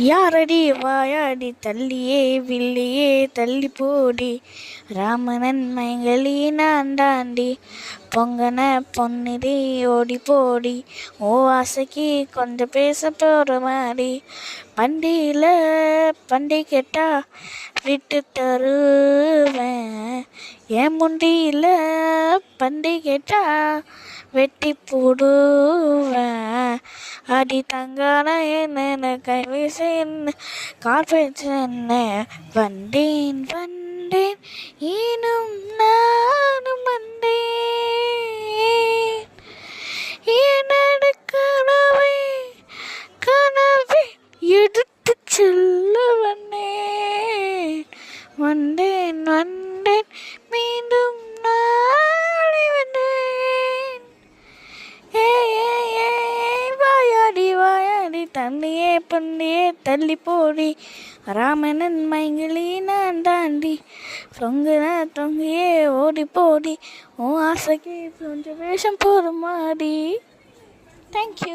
யாரடி வாயாடி தள்ளியே வில்லியே தள்ளி போடி ராமனன் மைங்களி நான் தாண்டி பொங்கன பொன்னிடி ஓடி போடி ஓ ஆசைக்கு கொஞ்சம் பேச போகிற மாதிரி பண்டியில் பண்டி கேட்டா விட்டு தருவேன் என் முண்டியில் பண்டி கேட்டா வெட்டி போடுவேன் அடி தங்கான என்ன கை வீச என்ன கால் பேச்சு என்ன வந்தேன் வந்தேன் இன்னும் நானும் வந்தேன் என்னோட கனவை கனவை எடுத்து செல்ல வந்தேன் வந்தேன் வந்தேன் மீண்டும் நாளை வந்தேன் வாயாடி வாயாடி தண்ணியே பொண்ணியே தள்ளி போடி ராமனன் மைங்கிலி நான் தாண்டி தொங்கியே ஓடி போடி உன் ஆசைக்கு கொஞ்சம் வேஷம் போதும் மாடி. தேங்க்யூ.